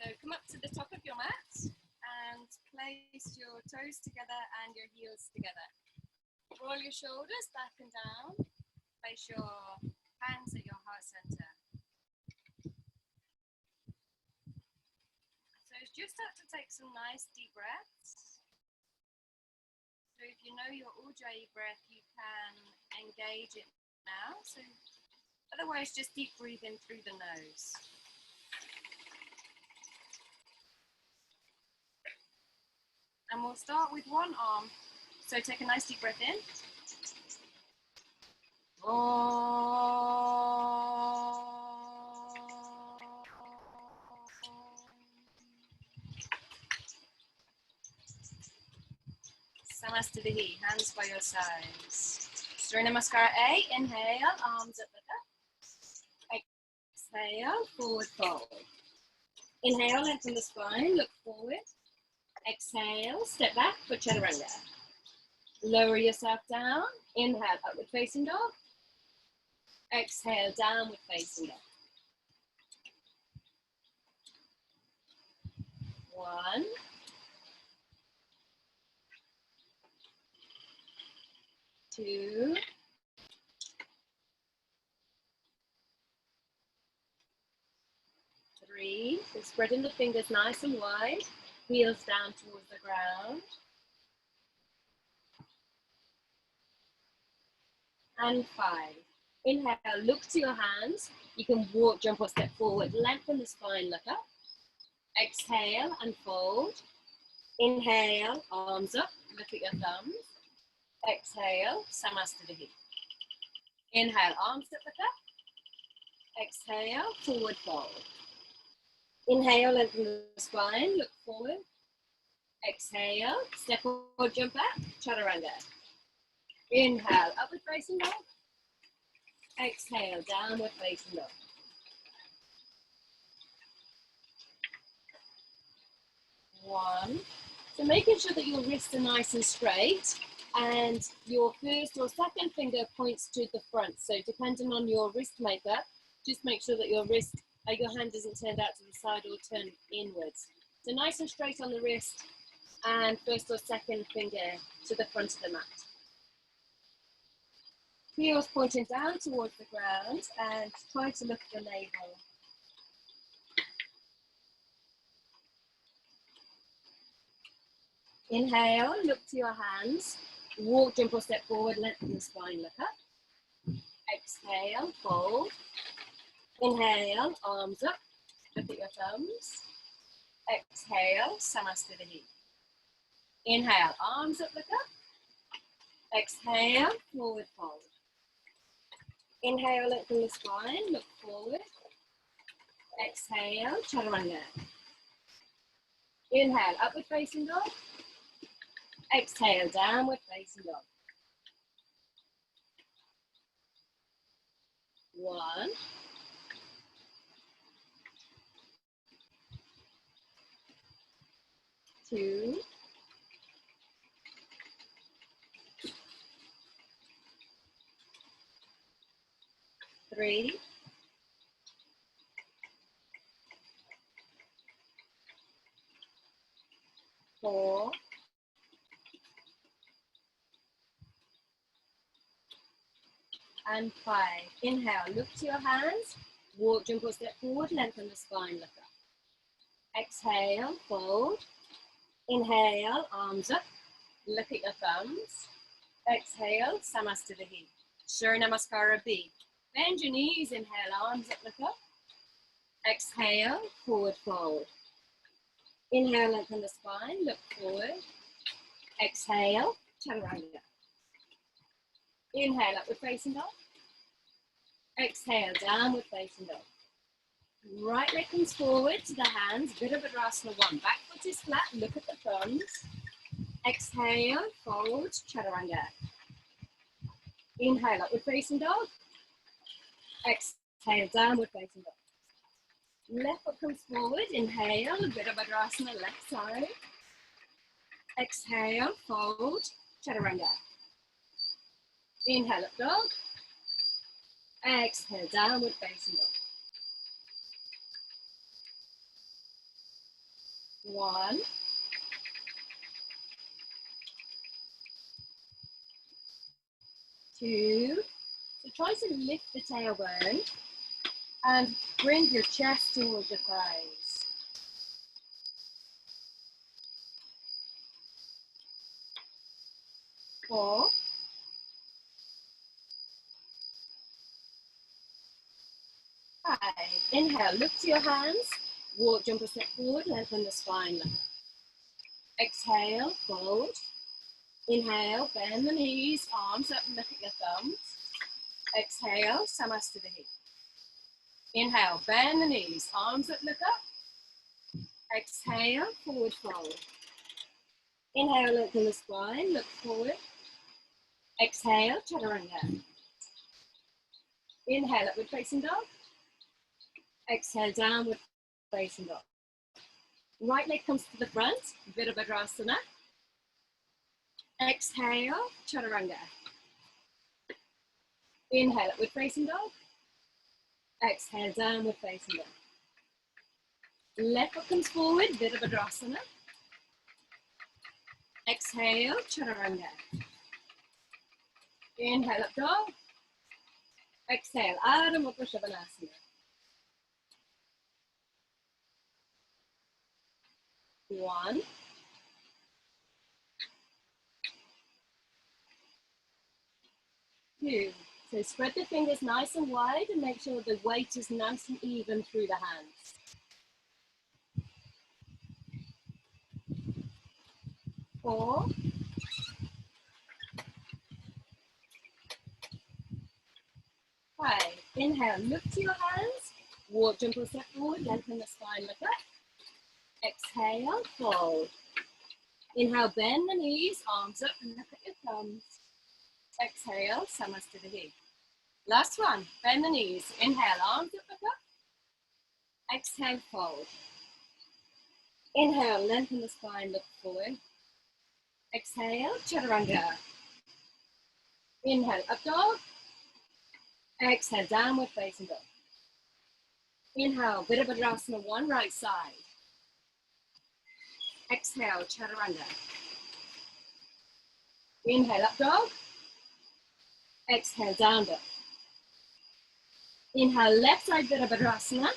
So come up to the top of your mat and place your toes together and your heels together. Roll your shoulders back and down. Place your hands at your heart center. So just start to take some nice deep breaths. So if you know your Ujjayi breath, you can engage it now. So otherwise, just deep breathing through the nose. And we'll start with one arm. So take a nice deep breath in. Samastitihi, hands by your sides. Surya Namaskar A, inhale, arms up the up. Exhale, forward fold. Inhale, lengthen the spine, look forward. Exhale, step back for chaturanga. Lower yourself down. Inhale, upward facing dog. Exhale, downward facing dog. 1, 2, 3. So spreading the fingers nice and wide. Heels down towards the ground. And 5. Inhale, look to your hands. You can walk, jump or step forward. Lengthen the spine, look up. Exhale and fold. Inhale, arms up, look at your thumbs. Exhale, Samastitihi. Inhale, arms up, look up. Exhale, forward fold. Inhale, lengthen the spine, look forward. Exhale, step or jump back, chaturanga. Inhale, upward facing dog. Exhale, downward facing dog. 1. So making sure that your wrists are nice and straight and your first or second finger points to the front. So depending on your wrist makeup, just make sure that your hand isn't turned out to the side or turned inwards. So nice and straight on the wrist and first or second finger to the front of the mat. Heels pointing down towards the ground and try to look at the navel. Inhale, look to your hands. Walk, jump or step forward, lengthen the spine, look up. Exhale, fold. Inhale, arms up, look at your thumbs. Exhale, Samastitihi. Inhale, arms up, look up. Exhale, forward fold. Inhale, lengthen the spine, look forward. Exhale, chaturanga. Inhale, upward facing dog. Exhale, downward facing dog. 1, 2, 3, 4, and 5. Inhale, look to your hands. Walk, jump or step forward, lengthen the spine, look up. Exhale, fold. Inhale, arms up, look at your thumbs. Exhale, Samastitihi. Surya Namaskara B. Bend your knees, inhale, arms up, look up. Exhale, forward fold. Inhale, lengthen the spine, look forward. Exhale, chaturanga. Inhale, upward facing dog. Exhale, downward facing dog. Right leg comes forward to the hands, Virabhadrasana 1. Back foot is flat, look at the thumbs. Exhale, fold, chaturanga. Inhale, upward facing dog. Exhale, downward facing dog. Left foot comes forward, inhale, Virabhadrasana, left side. Exhale, fold, chaturanga. Inhale, up dog. Exhale, downward facing dog. 1, 2. So try to lift the tailbone and bring your chest towards your thighs. 4, 5. Inhale, look to your hands. Walk, jump a step forward, lengthen the spine. Exhale, fold. Inhale, bend the knees, arms up, look at your thumbs. Exhale, Samasthiti. Inhale, bend the knees, arms up, look up. Exhale, forward fold. Inhale, lengthen the spine, look forward. Exhale, chaturanga. Inhale, upward facing dog. Exhale, downward facing dog. Right leg comes to the front, Virabhadrasana. Exhale, chaturanga. Inhale, upward facing dog. Exhale, downward facing dog. Left foot comes forward, Virabhadrasana. Exhale, chaturanga. Inhale, up dog. Exhale, Ardha Mukha Shavasana. 1, 2. So spread the fingers nice and wide and make sure the weight is nice and even through the hands. 4, 5. Inhale, look to your hands. Walk, jump or step forward, lengthen the spine, look up. Exhale, fold. Inhale, bend the knees, arms up, and look at your thumbs. Exhale, Samasthiti. Last one, bend the knees. Inhale, arms up, look up. Exhale, fold. Inhale, lengthen the spine, look forward. Exhale, chaturanga. Inhale, up dog. Exhale, downward facing dog. Inhale, Virabhadrasana 1, right side. Exhale, chaturanga. Inhale, up dog. Exhale, down dog. Inhale, left side Virabhadrasana.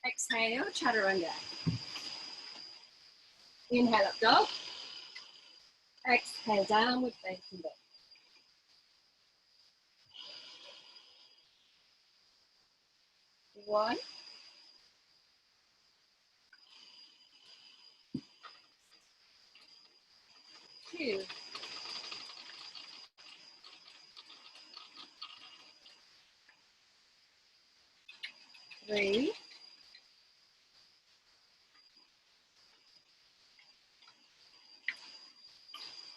Exhale, chaturanga. Inhale, up dog. Exhale, downward facing dog. 1, 2, 3,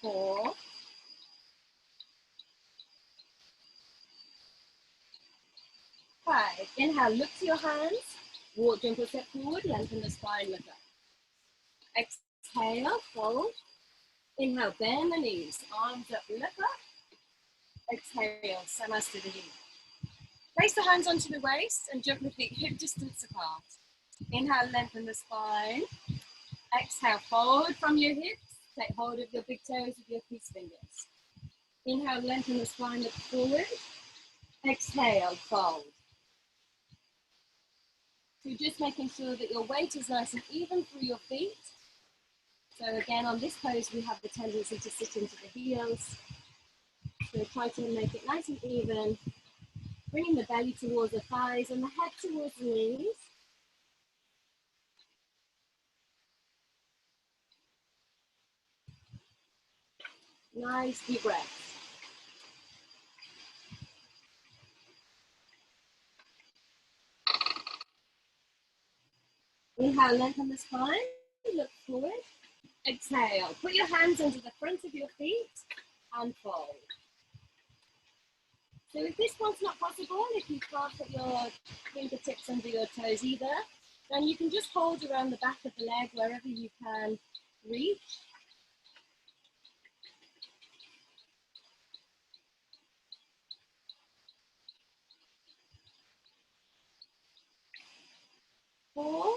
4, 5. Inhale, look to your hands. Walk, jump or step forward, lengthen the spine, look up. Exhale, fold. Inhale, bend the knees, arms up, look up. Exhale, Samasthiti. Place the hands onto the waist and jump the feet hip distance apart. Inhale, lengthen the spine. Exhale, forward from your hips. Take hold of your big toes with your peace fingers. Inhale, lengthen the spine, look forward. Exhale, fold. So just making sure that your weight is nice and even through your feet. So again, on this pose, we have the tendency to sit into the heels. So try to make it nice and even, bringing the belly towards the thighs and the head towards the knees. Nice deep breaths. Inhale, lengthen the spine, look forward. Exhale, put your hands under the front of your feet and fold. So if this one's not possible, if you can't put your fingertips under your toes either, then you can just hold around the back of the leg wherever you can reach. Four,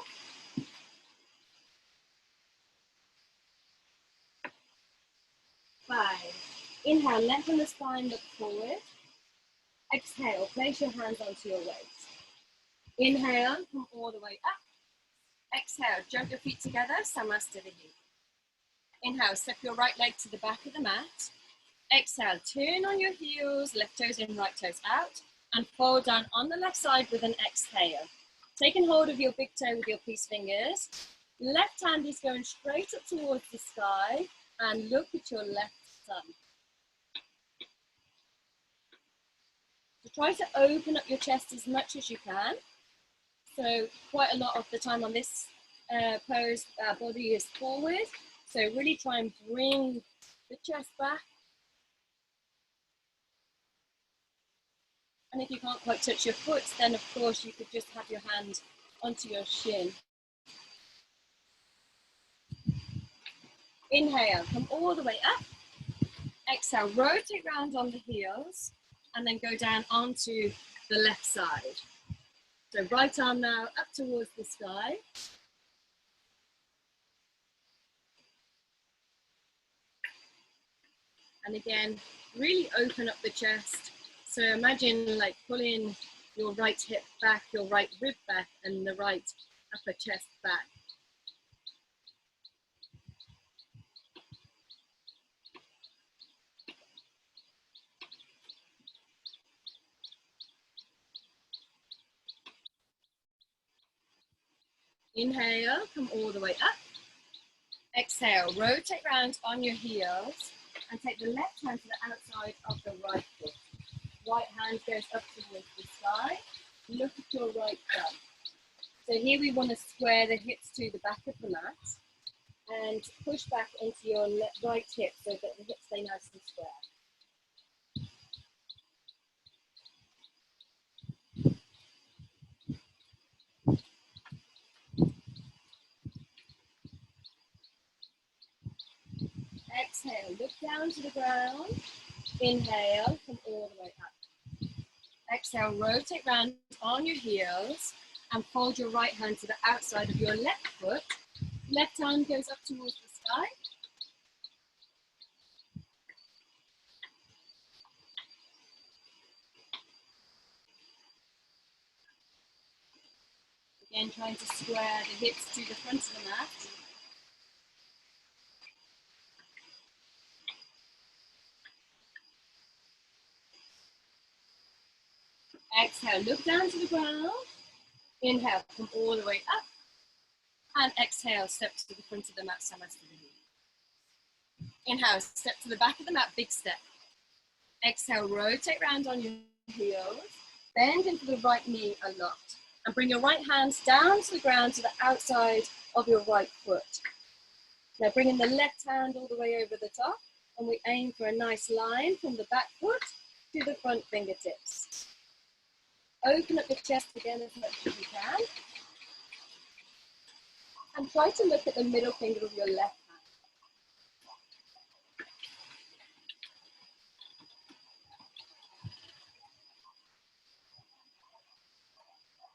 5. Inhale, lengthen the spine, look forward. Exhale, place your hands onto your waist. Inhale, come all the way up. Exhale, jump your feet together, Samasthiti. Inhale, step your right leg to the back of the mat. Exhale, turn on your heels, left toes in, right toes out, and fold down on the left side with an exhale. Taking hold of your big toe with your peace fingers. Left hand is going straight up towards the sky, and look at your left thumb. So try to open up your chest as much as you can. So quite a lot of the time on this pose, our body is forward. So really try and bring the chest back. And if you can't quite touch your foot, then of course you could just have your hand onto your shin. Inhale, come all the way up. Exhale, rotate round on the heels and then go down onto the left side. So right arm now up towards the sky. And again, really open up the chest. So imagine like pulling your right hip back, your right rib back, and the right upper chest back. Inhale, come all the way up. Exhale, rotate round on your heels and take the left hand to the outside of the right foot. Right hand goes up towards the sky. Look at your right thumb. So here we want to square the hips to the back of the mat and push back into your right hip so that the hips stay nice and square. Exhale, look down to the ground. Inhale, come all the way up. Exhale, rotate round on your heels and fold your right hand to the outside of your left foot. Left hand goes up towards the sky. Again, trying to square the hips to the front of the mat. Exhale, look down to the ground. Inhale, come all the way up. And exhale, step to the front of the mat, Samasthiti. Inhale, step to the back of the mat, big step. Exhale, rotate round on your heels. Bend into the right knee a lot. And bring your right hands down to the ground to the outside of your right foot. Now bringing the left hand all the way over the top. And we aim for a nice line from the back foot to the front fingertips. Open up the chest again as much as you can. And try to look at the middle finger of your left hand.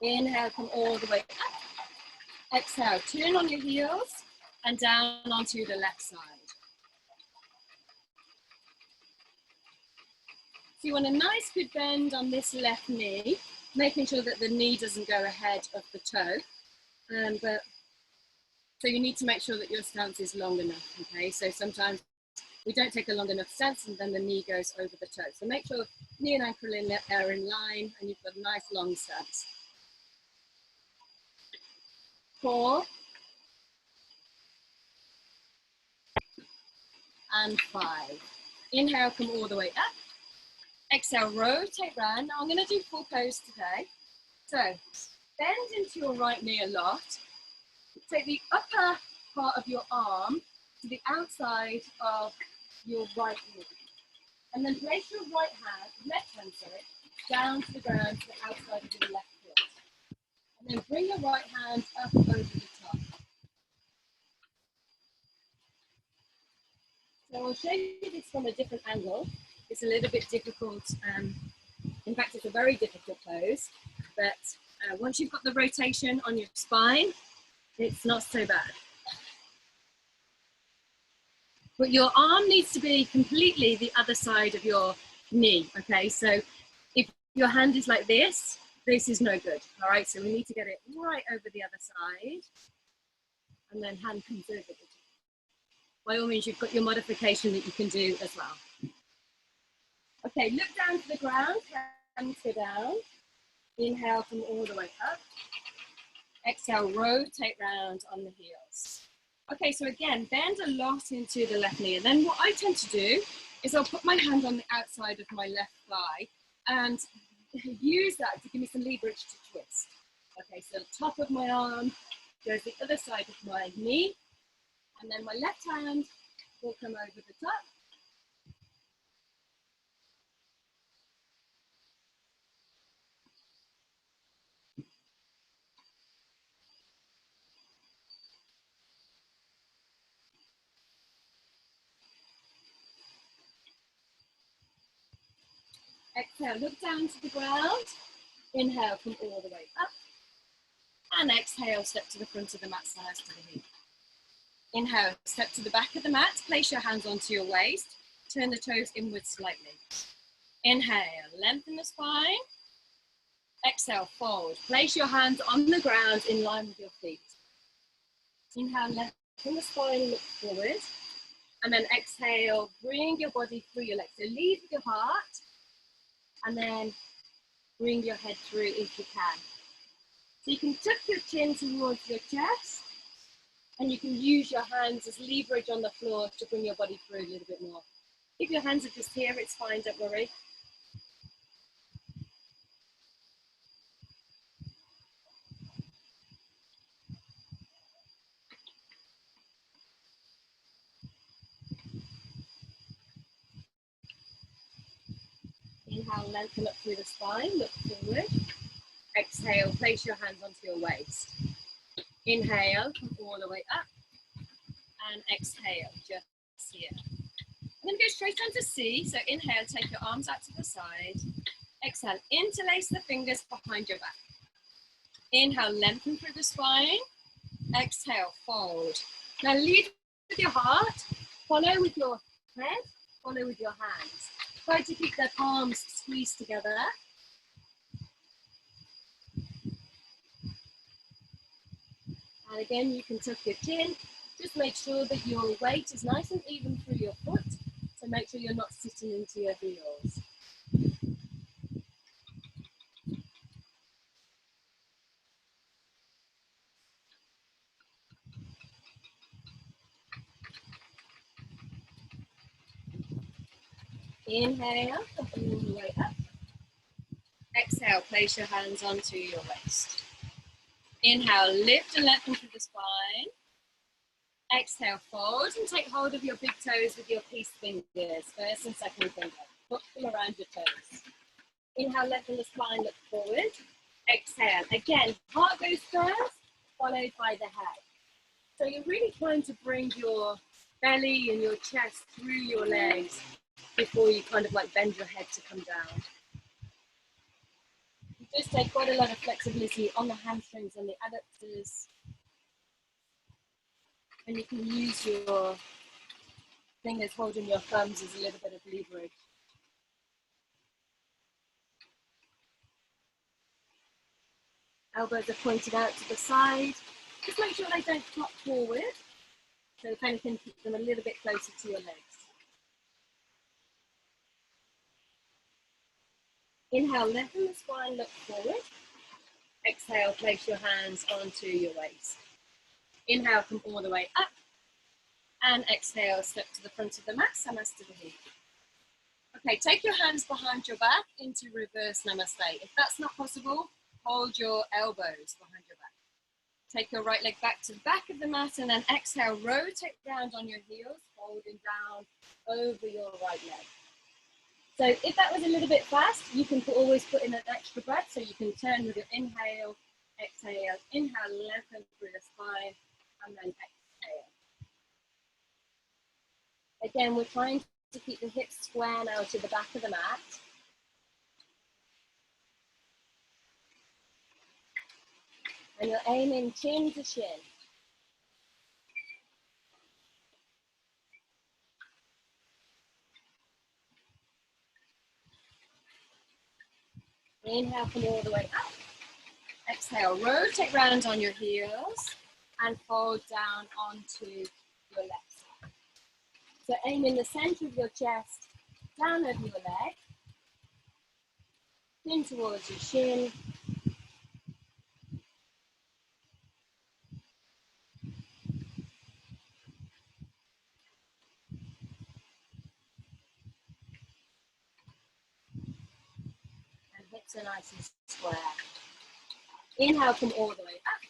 Inhale, come all the way up. Exhale, turn on your heels and down onto the left side. So you want a nice good bend on this left knee, making sure that the knee doesn't go ahead of the toe. So you need to make sure that your stance is long enough, okay? So sometimes we don't take a long enough stance and then the knee goes over the toe. So make sure knee and ankle are in line and you've got a nice long stance. 4 and 5. Inhale, come all the way up. Exhale, rotate round. Now I'm going to do full pose today. So bend into your right knee a lot. Take the upper part of your arm to the outside of your right knee. And then place your left hand, down to the ground to the outside of your left foot. And then bring your right hand up over the top. So I'll show you this from a different angle. It's a little bit difficult. In fact, it's a very difficult pose. But once you've got the rotation on your spine, it's not so bad. But your arm needs to be completely the other side of your knee, okay? So if your hand is like this is no good, all right? So we need to get it right over the other side, and then hand comes over the top. By all means, you've got your modification that you can do as well. Okay, look down to the ground, hands go down. Inhale, come all the way up. Exhale, rotate round on the heels. Okay, so again, bend a lot into the left knee. And then what I tend to do is I'll put my hand on the outside of my left thigh and use that to give me some leverage to twist. Okay, so the top of my arm goes the other side of my knee, and then my left hand will come over the top. Exhale, look down to the ground. Inhale, come all the way up. And exhale, step to the front of the mat, hands to the heel. Inhale, step to the back of the mat, place your hands onto your waist, turn the toes inwards slightly. Inhale, lengthen the spine. Exhale, fold. Place your hands on the ground in line with your feet. Inhale, lengthen the spine, look forward. And then exhale, bring your body through your legs. So lead with your heart, and then bring your head through if you can. So you can tuck your chin towards your chest, and you can use your hands as leverage on the floor to bring your body through a little bit more. If your hands are just here, it's fine, don't worry. Inhale, lengthen up through the spine, look forward. Exhale, place your hands onto your waist. Inhale, come all the way up. And exhale, just here. I'm going to go straight onto C. So inhale, take your arms out to the side. Exhale, interlace the fingers behind your back. Inhale, lengthen through the spine. Exhale, fold. Now lead with your heart, follow with your head, follow with your hands. Try to keep the palms squeezed together. And again, you can tuck your chin. Just make sure that your weight is nice and even through your foot. So make sure you're not sitting into your heels. Inhale, come all the way up. Exhale, place your hands onto your waist. Inhale, lift and lengthen through the spine. Exhale, fold and take hold of your big toes with your peace fingers, first and second finger. Hook them around your toes. Inhale, lengthen the spine, look forward. Exhale, again, heart goes first, followed by the head. So you're really trying to bring your belly and your chest through your legs before you kind of like bend your head to come down. You just take quite a lot of flexibility on the hamstrings and the adductors. And you can use your fingers holding your thumbs as a little bit of leverage. Elbows are pointed out to the side. Just make sure they don't flop forward. So if anything, keep them a little bit closer to your legs. Inhale, lengthen the spine, look forward. Exhale, place your hands onto your waist. Inhale, come all the way up. And exhale, step to the front of the mat, namaste the heel. Okay, take your hands behind your back into reverse namaste. If that's not possible, hold your elbows behind your back. Take your right leg back to the back of the mat and then exhale, rotate round on your heels, holding down over your right leg. So if that was a little bit fast, you can always put in an extra breath. So you can turn with your inhale, exhale, inhale, lengthen through the spine, and then exhale. Again, we're trying to keep the hips square now to the back of the mat. And you're aiming chin to shin. Inhale, come all the way up. Exhale, rotate round on your heels and fold down onto your left side. So aim in the center of your chest, down over your leg, in towards your shin. And hips are nice and square. Inhale, come all the way up.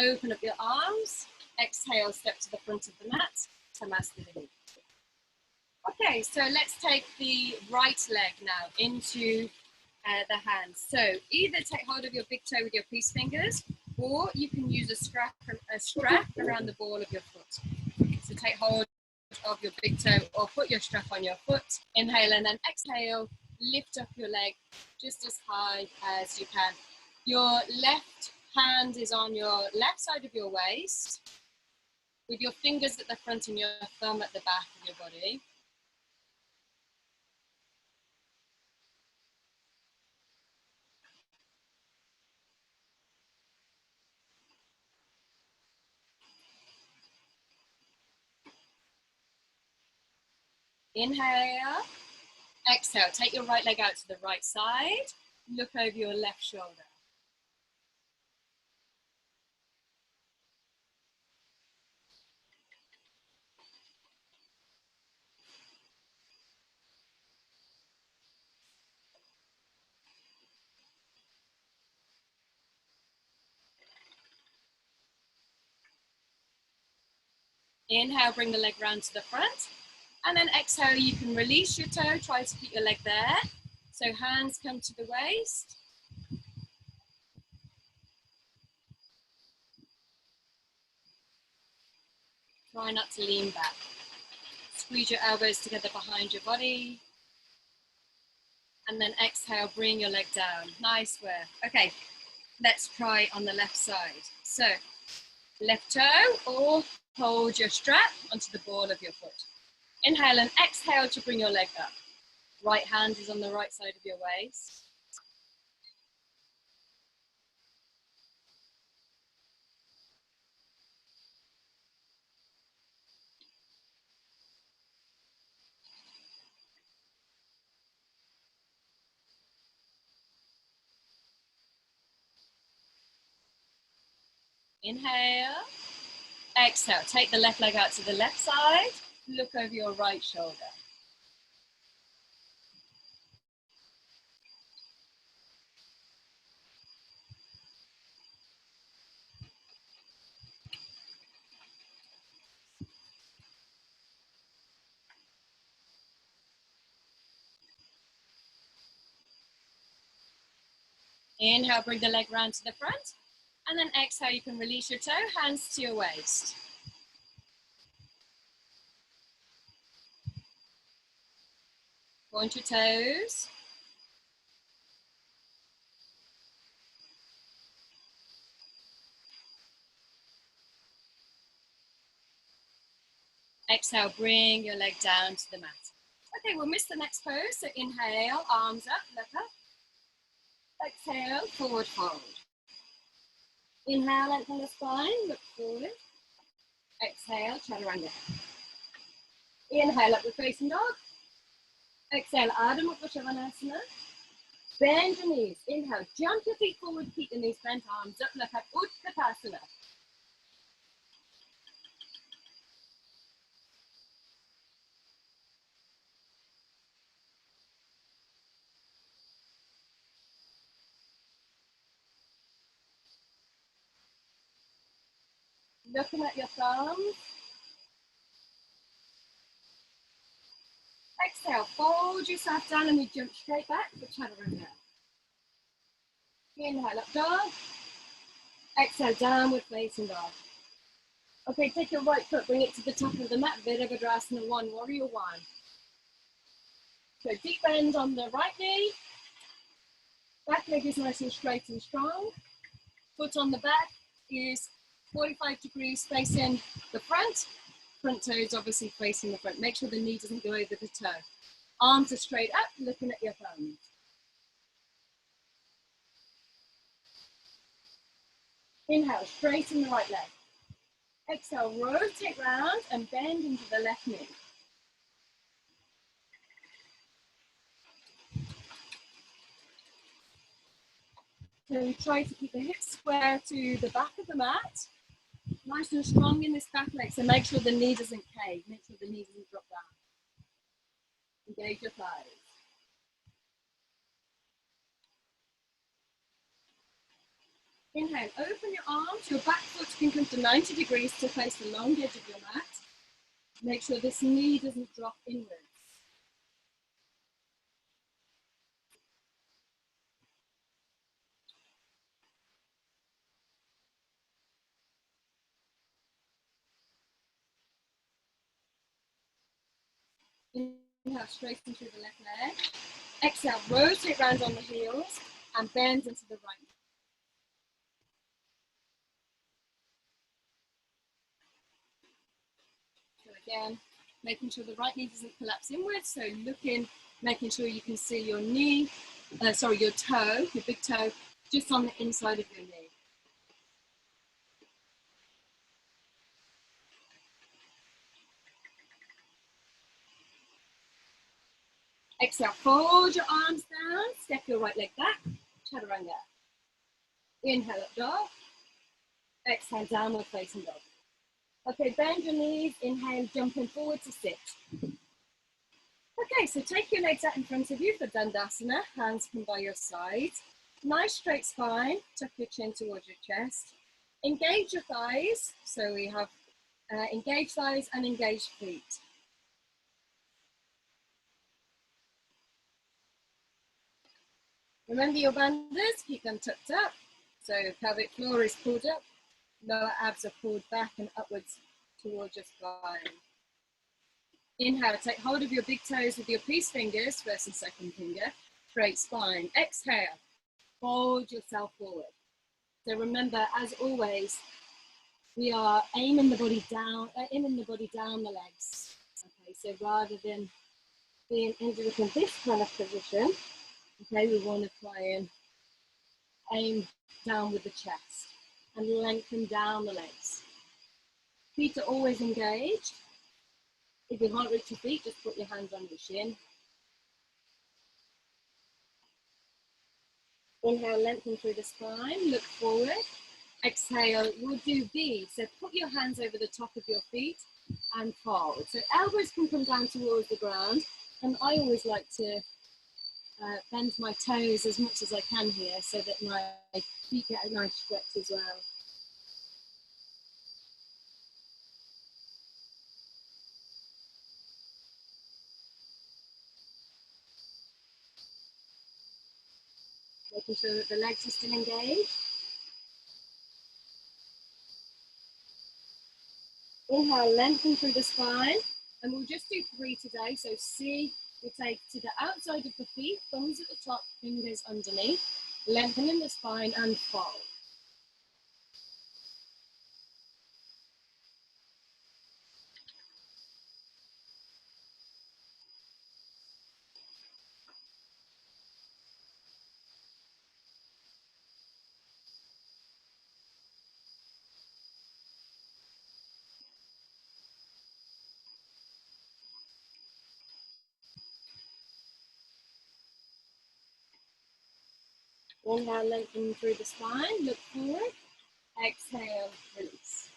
Open up your arms. Exhale, step to the front of the mat. Samasthini. Okay, so let's take the right leg now into the hands. So either take hold of your big toe with your peace fingers, or you can use a strap around the ball of your foot. So take hold of your big toe or put your strap on your foot. Inhale and then exhale. Lift up your leg just as high as you can. Your left hand is on your left side of your waist, with your fingers at the front and your thumb at the back of your body. Inhale, exhale, take your right leg out to the right side, look over your left shoulder. Inhale, bring the leg round to the front, and then exhale, you can release your toe, try to keep your leg there. So hands come to the waist. Try not to lean back. Squeeze your elbows together behind your body. And then exhale, bring your leg down. Nice work. Okay, let's try on the left side. So left toe, or hold your strap onto the ball of your foot. Inhale and exhale to bring your leg up. Right hand is on the right side of your waist. Inhale, exhale. Take the left leg out to the left side. Look over your right shoulder. Inhale, bring the leg round to the front. And then exhale, you can release your toe, hands to your waist. Point your toes. Exhale, bring your leg down to the mat. Okay, we'll miss the next pose. So inhale, arms up, look up. Exhale, forward fold. Inhale, lengthen the spine, look forward. Exhale, chaturanga. Inhale, upward facing dog. Exhale, Ardha Mukha Svanasana. Bend your knees. Inhale, jump your feet forward, keep the knees bent, arms up, look up, Utkatasana. Looking at your thumbs. Exhale, fold yourself down and we jump straight back for chaturanga. Inhale, up dog. Exhale, downward facing dog. Okay, take your right foot, bring it to the top of the mat, Virabhadrasana 1, Warrior 1. So deep bend on the right knee. Back leg is nice and straight and strong. Foot on the back is 45 degrees facing the front. Front toe is obviously facing the front. Make sure the knee doesn't go over the toe. Arms are straight up, looking at your thumbs. Inhale, straighten the right leg. Exhale, rotate round and bend into the left knee. So try to keep the hips square to the back of the mat. Nice and strong in this back leg, so make sure the knee doesn't cave. Make sure the knee doesn't drop down. Engage your thighs. Inhale, open your arms. Your back foot can come to 90 degrees to face the long edge of your mat. Make sure this knee doesn't drop inwards. Inhale, straighten through the left leg. Exhale, rotate round on the heels and bend into the right. So again, making sure the right knee doesn't collapse inwards. So looking, making sure you can see your knee, your toe, your big toe, just on the inside of your knee. Exhale, fold your arms down, step your right leg back, chaturanga. Inhale up dog, exhale downward facing dog. Okay, bend your knees, inhale, jumping forward to sit. Okay, so take your legs out in front of you for Dandasana, hands come by your side. Nice straight spine, tuck your chin towards your chest. Engage your thighs, so we have engaged thighs and engaged feet. Remember your bandhas, keep them tucked up. So pelvic floor is pulled up, lower abs are pulled back and upwards towards your spine. Inhale, take hold of your big toes with your peace fingers, first and second finger, straight spine. Exhale, fold yourself forward. So remember, as always, we are aiming the body down the legs. Okay, so rather than being in this kind of position, okay, we want to try and aim down with the chest and lengthen down the legs. Feet are always engaged. If you can't reach your feet, just put your hands on your shin. Inhale, lengthen through the spine, look forward. Exhale, we'll do V. So put your hands over the top of your feet and fold. So elbows can come down towards the ground. And I always like to bend my toes as much as I can here so that my feet get a nice stretch as well. Making sure that the legs are still engaged. Inhale, lengthen through the spine. And we'll just do 3 today. So C, we take to the outside of the feet, thumbs at the top, fingers underneath. Lengthening the spine and fold. Inhale, lengthen through the spine, look forward. Exhale, release.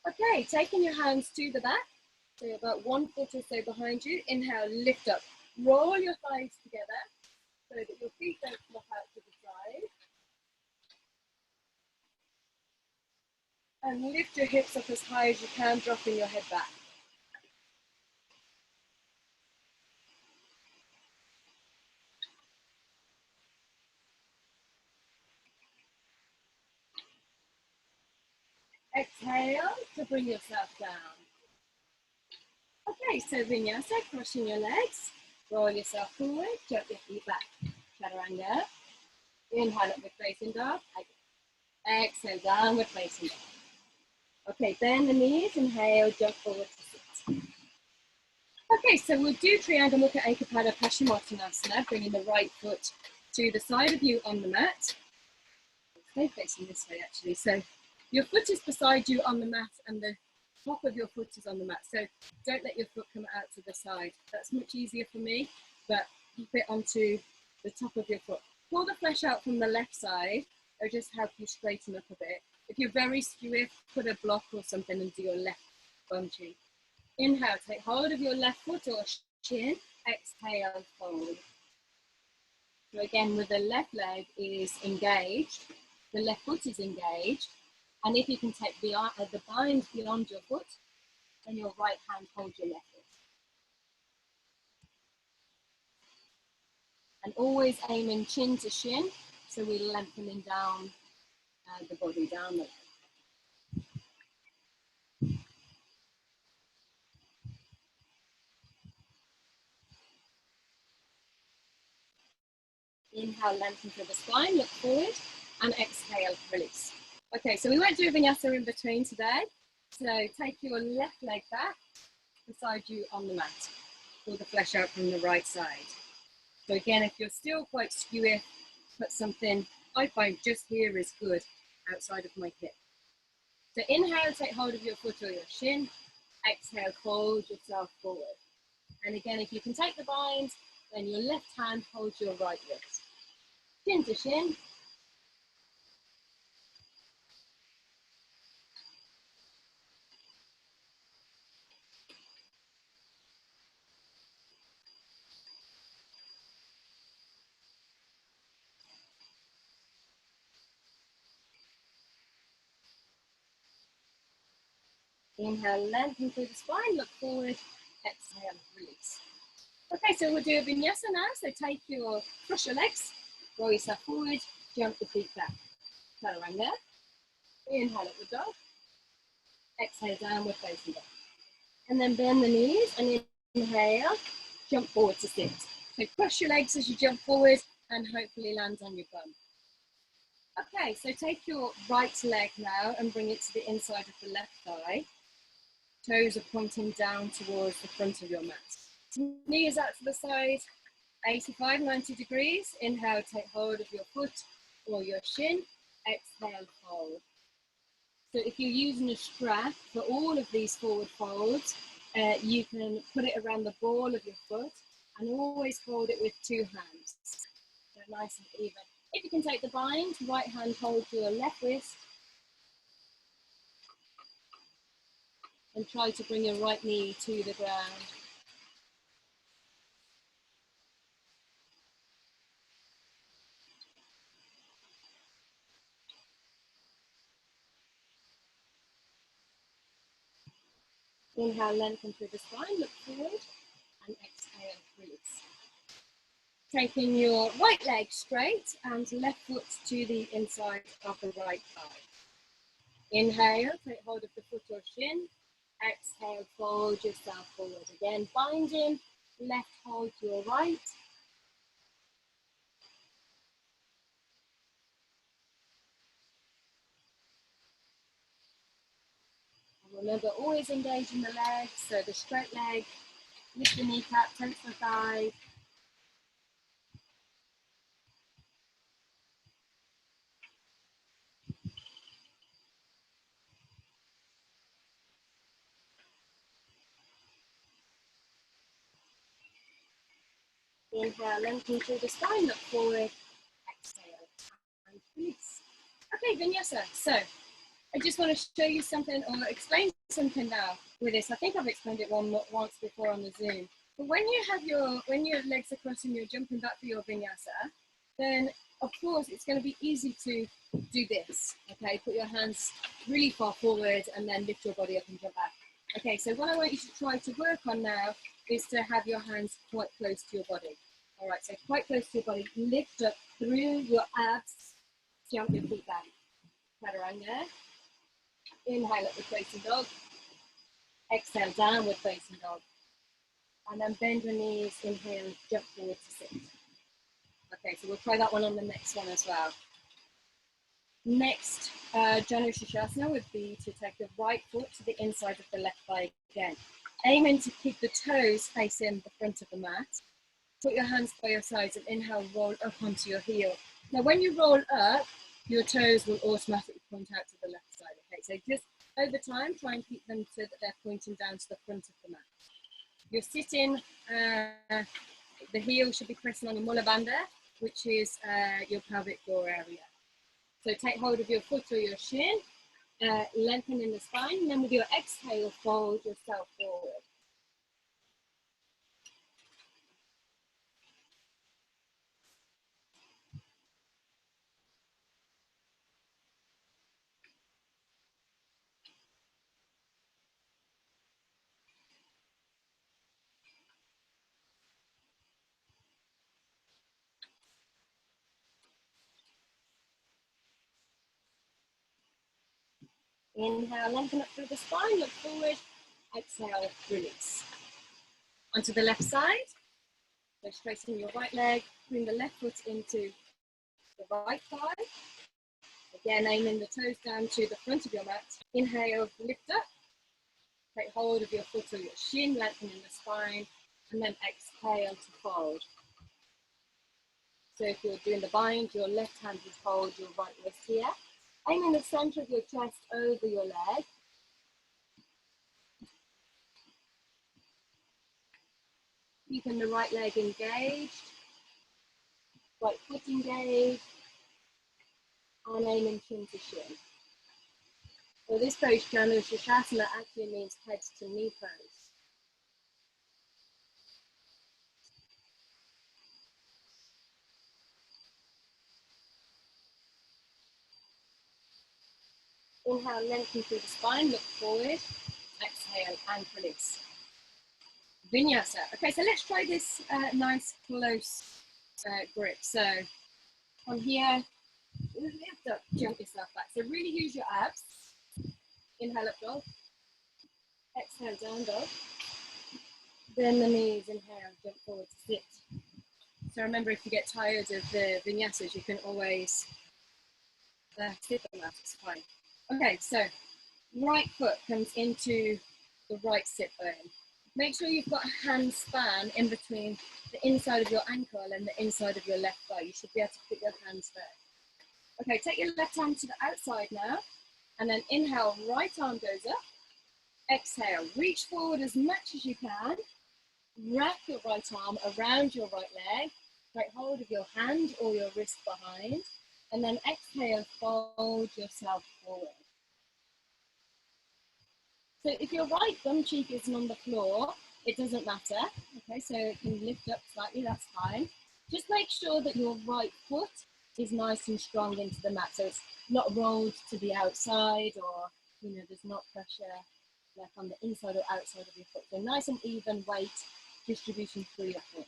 Okay, taking your hands to the back, so about 1 foot or so behind you. Inhale, lift up. Roll your thighs together so that your feet don't flop out to the side. And lift your hips up as high as you can, dropping your head back. Exhale to bring yourself down. Okay, so vinyasa, crossing your legs. Roll yourself forward, jump your feet back. Chaturanga. Inhale, upward facing dog. Exhale, downward facing dog. Okay, bend the knees, inhale, jump forward to sit. Okay, so we'll do Triangle Mukha Ekapada Paschimottanasana, bringing the right foot to the side of you on the mat. Stay facing this way actually, so Your foot is beside you on the mat and the top of your foot is on the mat. So don't let your foot come out to the side. That's much easier for me, but keep it onto the top of your foot. Pull the flesh out from the left side. It'll just help you straighten up a bit. If you're very stiff, put a block or something and do your left bungee. Inhale, take hold of your left foot or shin. Exhale, fold. So again, with the left leg is engaged, the left foot is engaged, and if you can take the bind beyond your foot, then your right hand holds your left foot. And always aiming chin to shin, so we're lengthening down the body, down the leg. Inhale, lengthen through the spine, look forward, and exhale, release. Okay, so we won't do a vinyasa in between today. So take your left leg back beside you on the mat. Pull the flesh out from the right side. So again, if you're still quite skewy, put something, I find just here is good, outside of my hip. So inhale, take hold of your foot or your shin. Exhale, fold yourself forward. And again, if you can take the bind, then your left hand holds your right wrist. Shin to shin. Inhale, lengthen through the spine, look forward. Exhale, release. Okay, so we'll do a vinyasa now. So cross your legs, roll yourself forward, jump the feet back. Chaturanga. Inhale up the dog. Exhale, downward facing dog. And then bend the knees and inhale, jump forward to sit. So cross your legs as you jump forward and hopefully land on your bum. Okay, so take your right leg now and bring it to the inside of the left thigh. Toes are pointing down towards the front of your mat. Knees out to the side, 85, 90 degrees. Inhale, take hold of your foot or your shin. Exhale, fold. So if you're using a strap for all of these forward folds, you can put it around the ball of your foot and always hold it with two hands. So nice and even. If you can take the bind, right hand hold your left wrist and try to bring your right knee to the ground. Inhale, lengthen through the spine, look forward, and exhale, release. Taking your right leg straight and left foot to the inside of the right thigh. Inhale, take hold of the foot or shin. Exhale, fold yourself forward. Again, binding, left hold your right. And remember, always engaging the legs, so the straight leg, lift the kneecap, tense the thigh. Inhale, lengthen through the spine, look forward. Exhale, and release. Okay, vinyasa. So I just want to show you something or explain something now with this. I think I've explained it once before on the Zoom. But when your legs are crossed and you're jumping back for your vinyasa, then of course it's going to be easy to do this. Okay, put your hands really far forward and then lift your body up and jump back. Okay, so what I want you to try to work on now is to have your hands quite close to your body. All right, so quite close to your body. Lift up through your abs, jump your feet back. Chaturanga. Inhale up the facing dog. Exhale, downward facing dog. And then bend your knees, inhale, jump forward to sit. Okay, so we'll try that one on the next one as well. Next, Janu Shishasana would be to take the right foot to the inside of the left thigh again. Aiming to keep the toes facing the front of the mat. Put your hands by your sides and inhale, roll up onto your heel. Now when you roll up, your toes will automatically point out to the left side. Okay, so just over time, try and keep them so that they're pointing down to the front of the mat. You're sitting, the heel should be pressing on your mulla bandha, which is your pelvic floor area. So take hold of your foot or your shin, lengthen in the spine, and then with your exhale, fold yourself forward. Inhale, lengthen up through the spine, look forward. Exhale, release. Onto the left side. So straighten your right leg, bring the left foot into the right thigh. Again, aiming the toes down to the front of your mat. Inhale, lift up. Take hold of your foot or your shin, lengthening the spine, and then exhale to fold. So if you're doing the bind, your left hand would hold your right wrist here. Aim in the center of your chest over your leg. Keeping the right leg engaged, right foot engaged, and aiming chin to shin. So this pose, Janu Shasana, actually means head to knee pose. Inhale, lengthen through the spine, look forward, exhale and release. Vinyasa. Okay, so let's try this nice close grip. So from here, lift up, jump yourself back. So really use your abs. Inhale up dog. Exhale down dog. Bend the knees, inhale, jump forward to sit. So remember, if you get tired of the vinyasas, you can always sit on that, it's fine. Okay, so right foot comes into the right sit bone. Make sure you've got a hand span in between the inside of your ankle and the inside of your left thigh. You should be able to put your hands there. Okay, take your left hand to the outside now, and then inhale, right arm goes up. Exhale, reach forward as much as you can. Wrap your right arm around your right leg. Take hold of your hand or your wrist behind, and then exhale, fold yourself forward. So if your right bum cheek isn't on the floor, it doesn't matter. Okay, so it can lift up slightly, that's fine. Just make sure that your right foot is nice and strong into the mat. So it's not rolled to the outside, or there's not pressure like on the inside or outside of your foot. So nice and even weight distribution through your foot.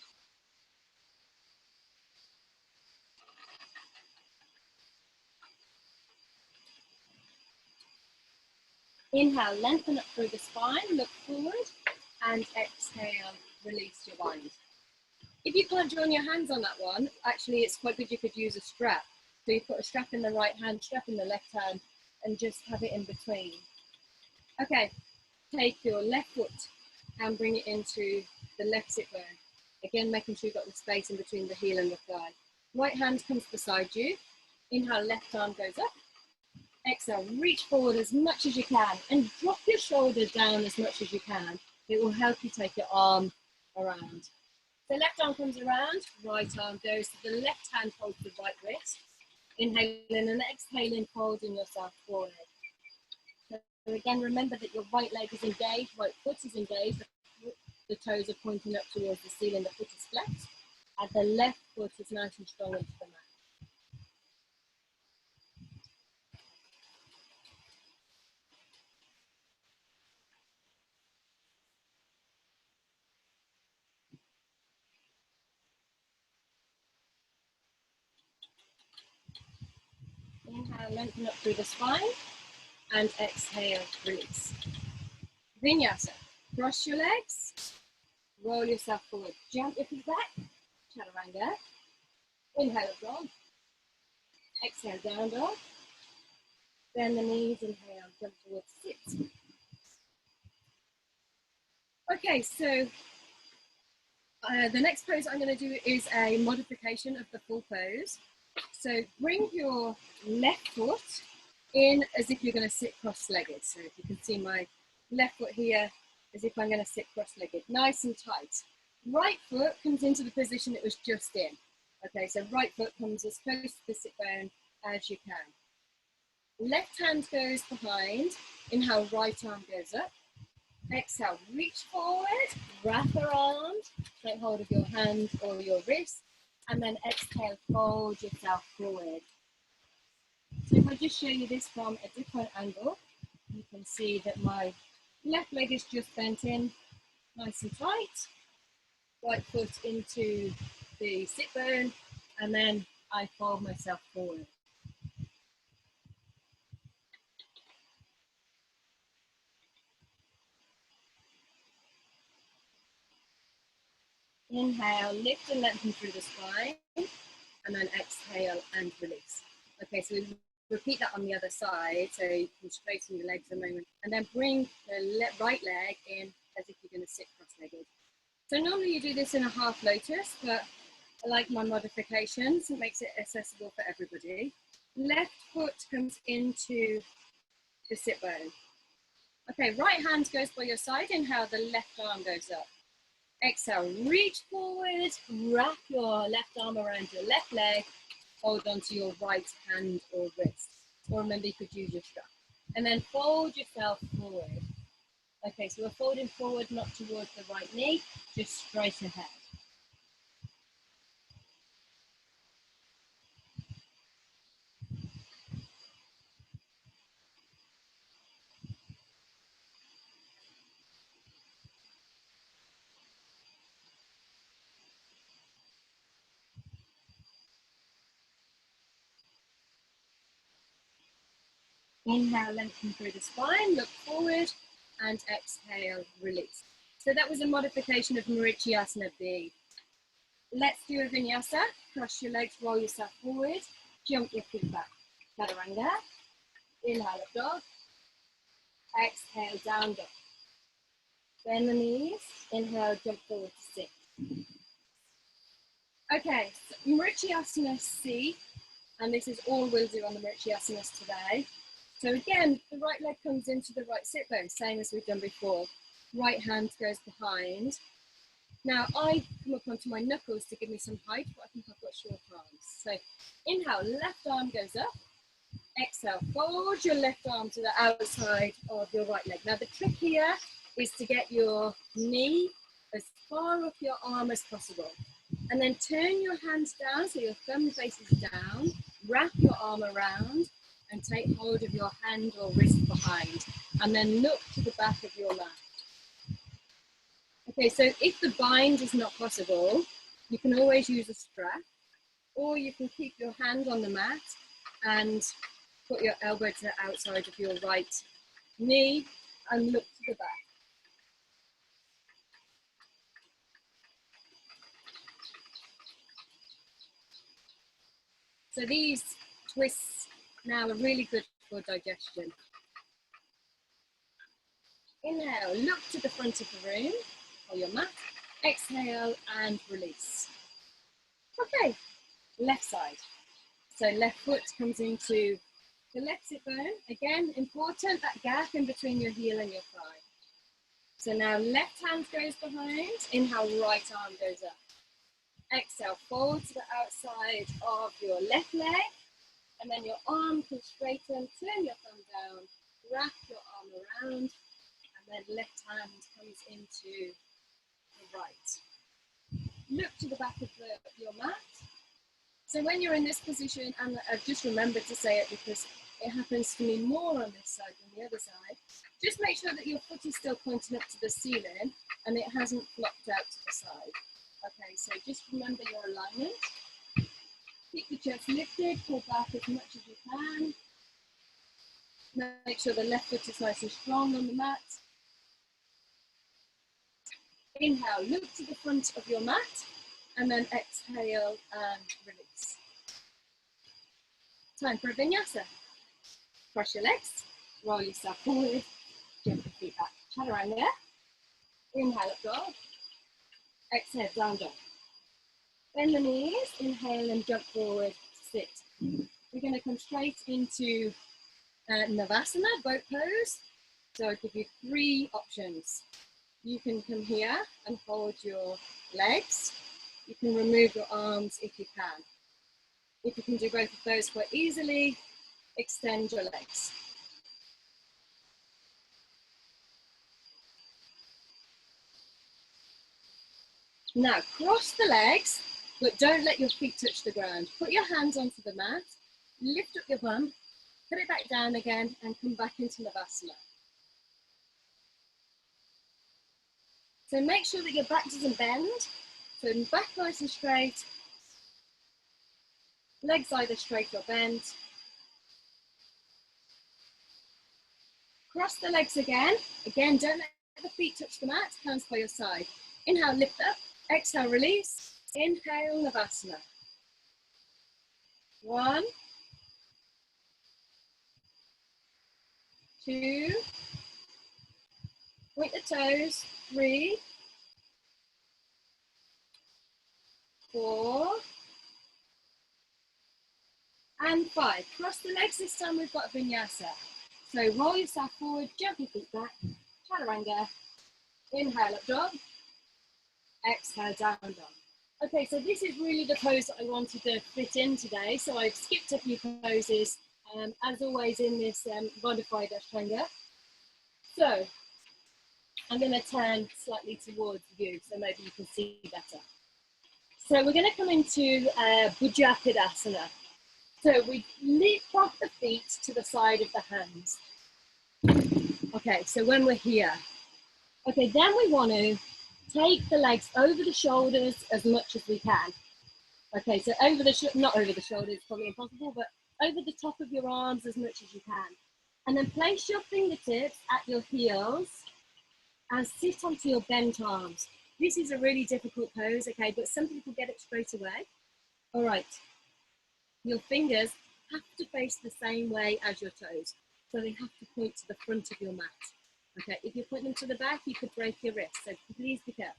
Inhale, lengthen up through the spine, look forward, and exhale, release your bind. If you can't join your hands on that one, actually it's quite good, you could use a strap. So you put a strap in the right hand, strap in the left hand, and just have it in between. Okay, take your left foot and bring it into the left sit bone. Again, making sure you've got the space in between the heel and the thigh. Right hand comes beside you. Inhale, left arm goes up. Exhale, reach forward as much as you can and drop your shoulders down as much as you can. It will help you take your arm around. So left arm comes around, right arm goes to the left hand, holds the right wrist. Inhaling and exhaling, folding yourself forward. So again, remember that your right leg is engaged, right foot is engaged, the toes are pointing up towards the ceiling, the foot is flat, and the left foot is nice and strong into the mat. Inhale, lengthen up through the spine, and exhale, release. Vinyasa. Cross your legs, roll yourself forward, jump your feet back, chaturanga. Inhale, dog. Exhale, down dog. Bend the knees, inhale, jump towards sit. Okay, so the next pose I'm going to do is a modification of the full pose. So bring your left foot in as if you're going to sit cross-legged. So if you can see my left foot here, as if I'm going to sit cross-legged, nice and tight. Right foot comes into the position it was just in. Okay, so right foot comes as close to the sit bone as you can. Left hand goes behind. Inhale, right arm goes up. Exhale, reach forward, wrap around, take hold of your hand or your wrist, and then exhale, fold yourself forward. So if I just show you this from a different angle, you can see that my left leg is just bent in, nice and tight. Right foot into the sit bone, and then I fold myself forward. Inhale, lift and lengthen through the spine, and then exhale and release. Okay, so we repeat that on the other side, so you can straighten your legs a moment, and then bring the right leg in as if you're going to sit cross-legged. So normally you do this in a half lotus, but I like my modifications. It makes it accessible for everybody. Left foot comes into the sit bone. Okay, right hand goes by your side. Inhale, the left arm goes up. Exhale, reach forward, wrap your left arm around your left leg, hold onto your right hand or wrist. Or remember, you could use your strap. And then fold yourself forward. Okay, so we're folding forward, not towards the right knee, just straight ahead. Inhale, lengthen through the spine, look forward, and exhale, release. So that was a modification of Marichyasana B. Let's do a vinyasa. Cross your legs, roll yourself forward, jump your feet back. Chaturanga. Inhale, up dog. Exhale, down dog. Bend the knees. Inhale, jump forward to sit. Okay, so Marichyasana C, and this is all we'll do on the Marichyasana today. So again, the right leg comes into the right sit bone, same as we've done before. Right hand goes behind. Now I come up onto my knuckles to give me some height, but I think I've got short arms. So inhale, left arm goes up. Exhale, fold your left arm to the outside of your right leg. Now the trick here is to get your knee as far off your arm as possible. And then turn your hands down so your thumb faces down. Wrap your arm around and take hold of your hand or wrist behind. And then look to the back of your mat. Okay, so if the bind is not possible, you can always use a strap, or you can keep your hand on the mat and put your elbow to the outside of your right knee and look to the back. So these twists now are really good for digestion. Inhale, look to the front of the room or your mat. Exhale and release. Okay, left side. So left foot comes into the left sit bone. Again, important, that gap in between your heel and your thigh. So now left hand goes behind. Inhale, right arm goes up. Exhale, fold to the outside of your left leg. And then your arm can straighten, turn your thumb down, wrap your arm around, and then left hand comes into the right. Look to the back of your mat. So when you're in this position, and I've just remembered to say it because it happens to me more on this side than the other side, just make sure that your foot is still pointing up to the ceiling and it hasn't flopped out to the side. Okay, so just remember your alignment. Keep the chest lifted, pull back as much as you can. Make sure the left foot is nice and strong on the mat. Inhale, look to the front of your mat, and then exhale and release. Time for a vinyasa. Cross your legs, roll yourself forward, jump your feet back. Chaturanga. Inhale, up dog. Exhale, down dog. Bend the knees, inhale and jump forward, sit. We're going to come straight into Navasana, boat pose. So I'll give you 3 options. You can come here and hold your legs. You can remove your arms if you can. If you can do both of those quite easily, extend your legs. Now cross the legs, but don't let your feet touch the ground. Put your hands onto the mat, lift up your bum, put it back down again, and come back into Navasana. So make sure that your back doesn't bend. So back nice and straight, legs either straight or bent. Cross the legs again. Again, don't let the feet touch the mat, hands by your side. Inhale, lift up. Exhale, release. Inhale, Navasana. 1, 2, point the toes. 3, 4, and 5. Cross the legs. This time we've got a vinyasa. So roll yourself forward, jump your feet back. Chaturanga. Inhale, up dog. Exhale, down dog. Okay, so this is really the pose that I wanted to fit in today. So I've skipped a few poses, as always in this modified Ashtanga. So I'm going to turn slightly towards you, so maybe you can see better. So we're going to come into Bhujapadasana. So we lift off the feet to the side of the hands. Okay, so when we're here. Okay, then we want to take the legs over the shoulders as much as we can. Okay, so over the, not over the shoulders, probably impossible, but over the top of your arms as much as you can. And then place your fingertips at your heels and sit onto your bent arms. This is a really difficult pose, okay, but some people get it straight away. All right, your fingers have to face the same way as your toes. So they have to point to the front of your mat. Okay, if you point them to the back, you could break your wrist, so please be careful.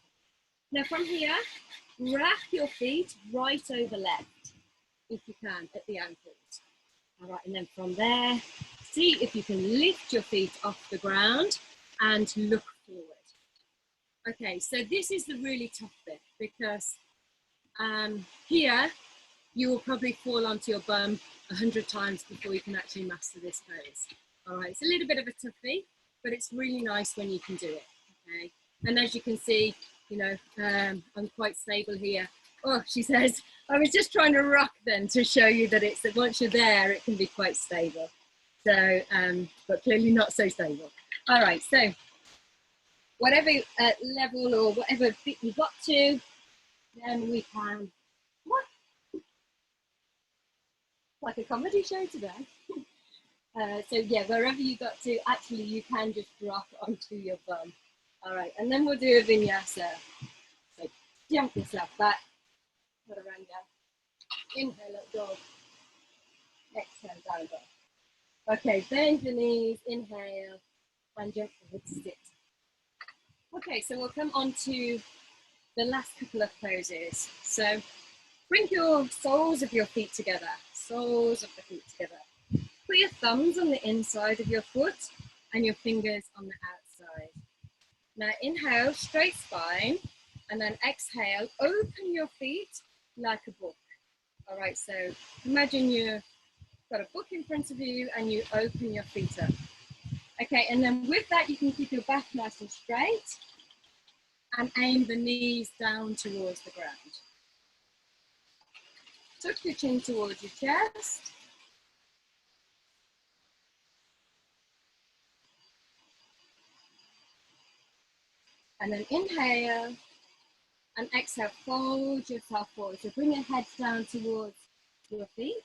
Now from here, wrap your feet right over left, if you can, at the ankles. All right, and then from there, see if you can lift your feet off the ground and look forward. Okay, so this is the really tough bit because here, you will probably fall onto your bum 100 times before you can actually master this pose. All right, it's a little bit of a toughie, but it's really nice when you can do it, okay? And as you can see, you know, I'm quite stable here. Oh, she says, I was just trying to rock then to show you that it's that once you're there, it can be quite stable. So, but clearly not so stable. All right, so whatever level or whatever fit you got to, then we can, what? Like a comedy show today. So yeah, wherever you got to, actually you can just drop onto your bum. All right, and then we'll do a vinyasa. So jump yourself back, chaturanga. Inhale, up dog. Exhale, down dog. Okay, bend your knees, inhale, and jump forward, sit. Okay, so we'll come on to the last couple of poses. So bring your soles of your feet together, soles of the feet together. Put your thumbs on the inside of your foot and your fingers on the outside. Now inhale, straight spine, and then exhale, open your feet like a book. All right, so imagine you've got a book in front of you and you open your feet up. Okay, and then with that, you can keep your back nice and straight and aim the knees down towards the ground. Tuck your chin towards your chest. And then inhale and exhale, fold yourself forward. So bring your head down towards your feet.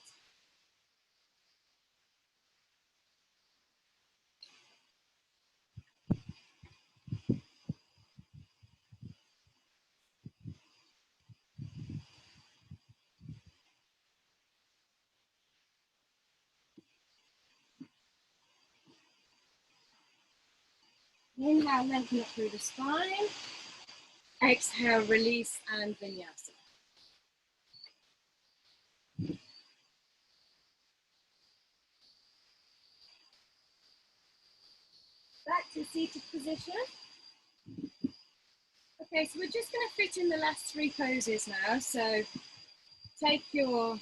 Inhale, lengthen up through the spine. Exhale, release and vinyasa. Back to seated position. Okay, so we're just going to fit in the last three poses now. So take your,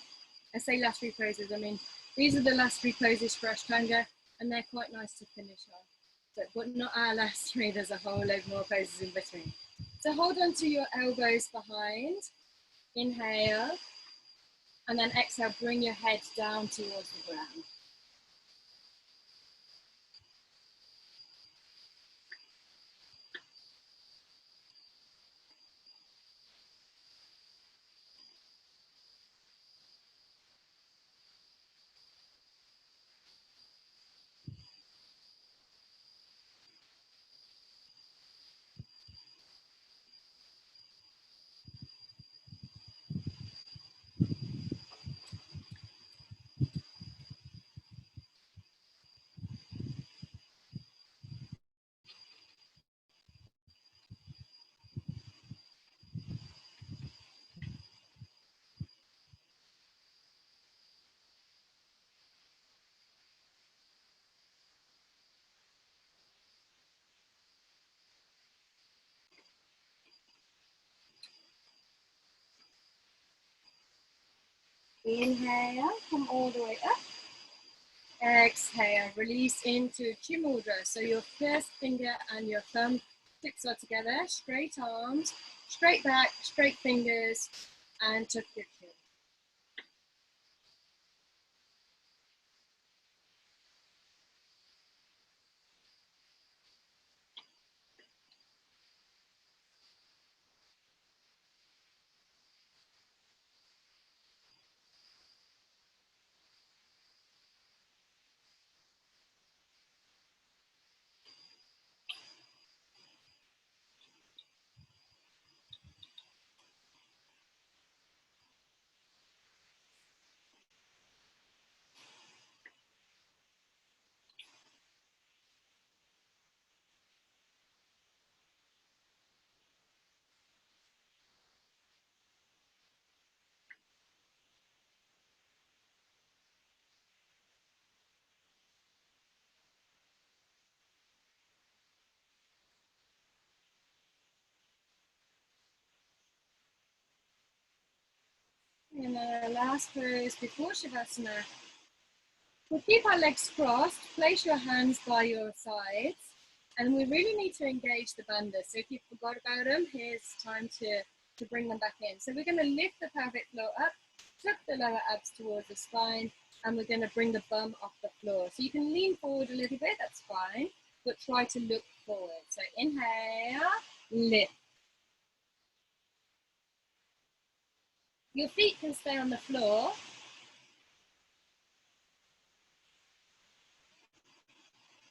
I say last three poses, I mean, these are the last three poses for Ashtanga, and they're quite nice to finish on. So, but not our last three, there's a whole load more poses in between. So hold on to your elbows behind, inhale, and then exhale, bring your head down towards the ground. Inhale, come all the way up. Exhale, release into Chimudra. So your first finger and your thumb tips are together, straight arms, straight back, straight fingers, and tuck your chin. And our last pose before Shavasana. We'll keep our legs crossed, place your hands by your sides, and we really need to engage the bandhas. So if you forgot about them, here's time to bring them back in. So we're going to lift the pelvic floor up, tuck the lower abs towards the spine, and we're going to bring the bum off the floor. So you can lean forward a little bit, that's fine, but try to look forward. So inhale, lift. Your feet can stay on the floor.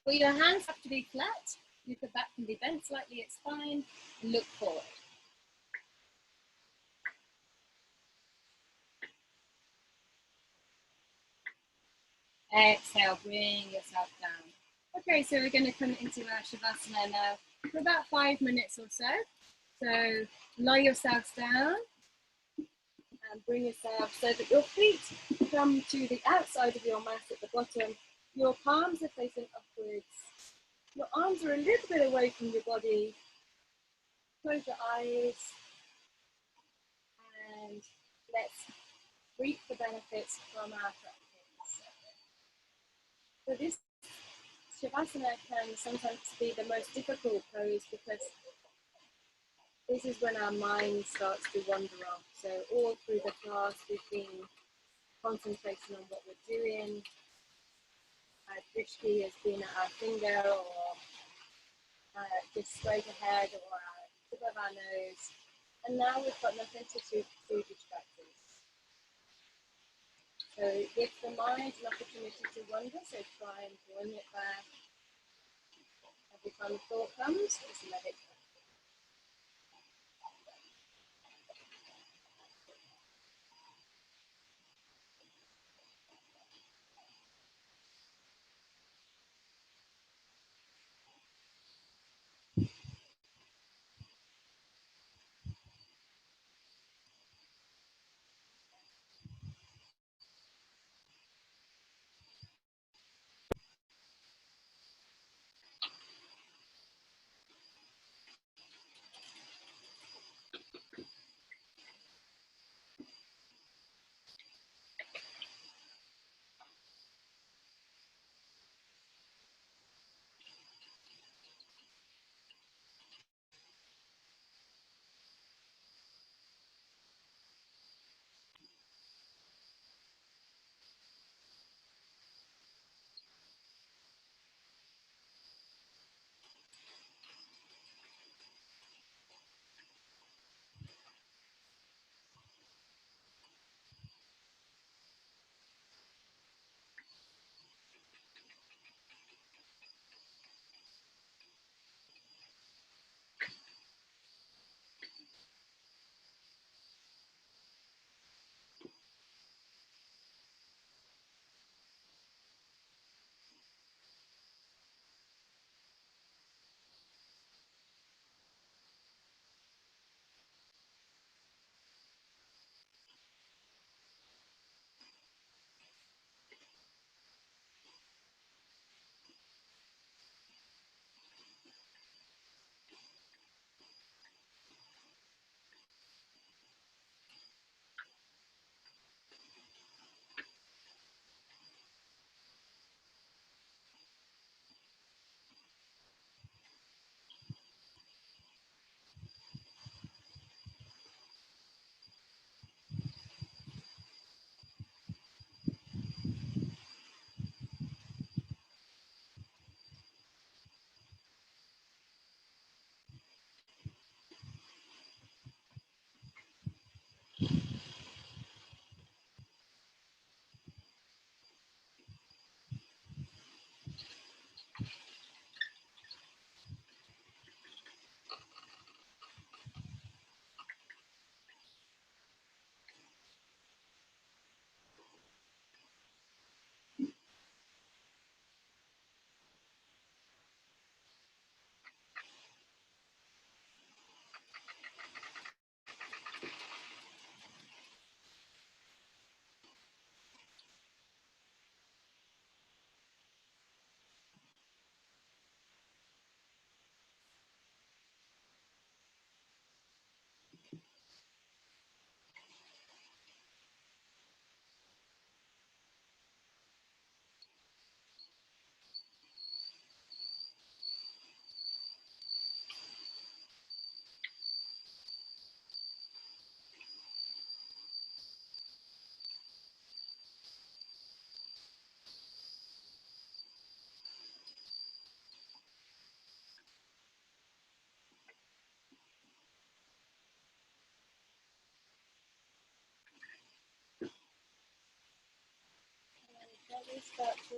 But your hands have to be flat. Your back can be bent slightly, it's fine. Look forward. Exhale, bring yourself down. Okay, so we're going to come into our Shavasana now for about 5 minutes or so. So lie yourselves down and bring yourself so that your feet come to the outside of your mat at the bottom. Your palms are facing upwards. Your arms are a little bit away from your body. Close your eyes and let's reap the benefits from our practice. So this Shavasana can sometimes be the most difficult pose because this is when our mind starts to wander off. So all through the class, we've been concentrating on what we're doing. Our drishti has been at our finger or just straight ahead or tip of our nose. And now we've got nothing to distract us. So give the mind an opportunity to wander, so try and bring it back. Every time a thought comes, just let it go. slowly start to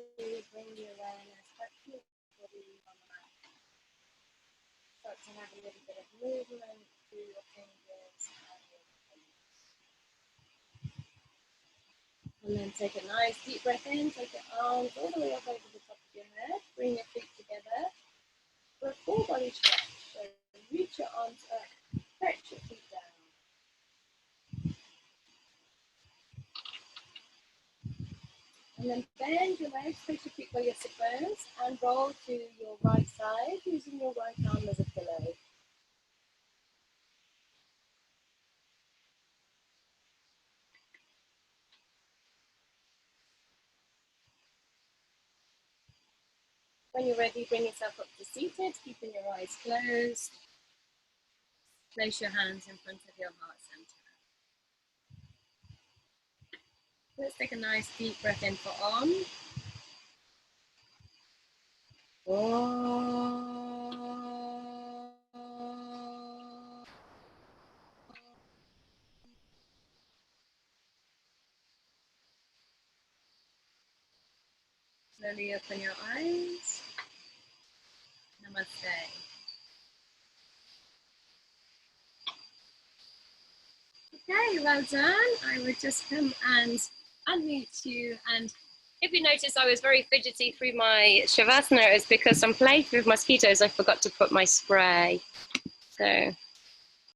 bring the awareness back to your body on the mat. Start to have a little bit of movement through your fingers and your toes. And then take a nice deep breath in, take your arms all the way up over the top of your head, bring your feet together for a full body stretch. So reach your arms up, stretch your feet down. And then bend your legs, place your feet where your sit bones, and roll to your right side using your right arm as a pillow. When you're ready, bring yourself up to seated, keeping your eyes closed. Place your hands in front of your heart center. Let's take a nice deep breath in for Om. Slowly open your eyes. Namaste. Okay, well done. I would just come and unmute you. And if you notice, I was very fidgety through my Shavasana. It's because I'm plagued with mosquitoes. I forgot to put my spray. So